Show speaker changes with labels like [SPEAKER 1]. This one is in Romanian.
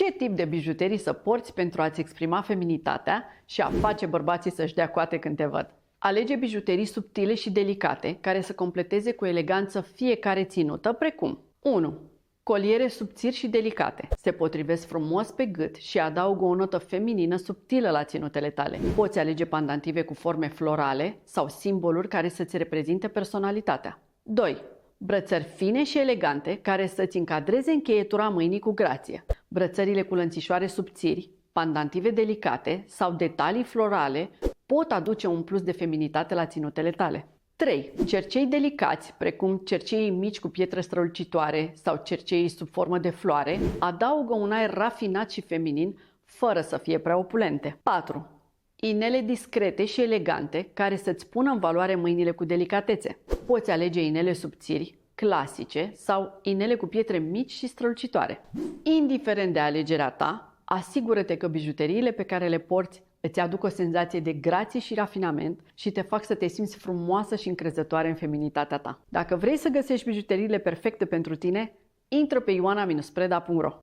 [SPEAKER 1] Ce tip de bijuterii să porți pentru a-ți exprima feminitatea și a face bărbații să-și dea coate când te văd? Alege bijuterii subtile și delicate care să completeze cu eleganță fiecare ținută, precum 1. Coliere subțiri și delicate. Se potrivesc frumos pe gât și adaugă o notă feminină subtilă la ținutele tale. Poți alege pandantive cu forme florale sau simboluri care să-ți reprezinte personalitatea. 2. Brățări fine și elegante care să-ți încadreze încheietura mâinii cu grație. Brățările cu lănțișoare subțiri, pandantive delicate sau detalii florale pot aduce un plus de feminitate la ținutele tale. 3. Cercei delicați, precum cerceii mici cu pietre strălucitoare sau cerceii sub formă de floare, adaugă un aer rafinat și feminin, fără să fie prea opulente. 4. Inele discrete și elegante care să-ți pună în valoare mâinile cu delicatețe. Poți alege inele subțiri, clasice sau inele cu pietre mici și strălucitoare. Indiferent de alegerea ta, asigură-te că bijuteriile pe care le porți îți aduc o senzație de grație și rafinament și te fac să te simți frumoasă și încrezătoare în feminitatea ta. Dacă vrei să găsești bijuteriile perfecte pentru tine, intră pe ioana-preda.ro.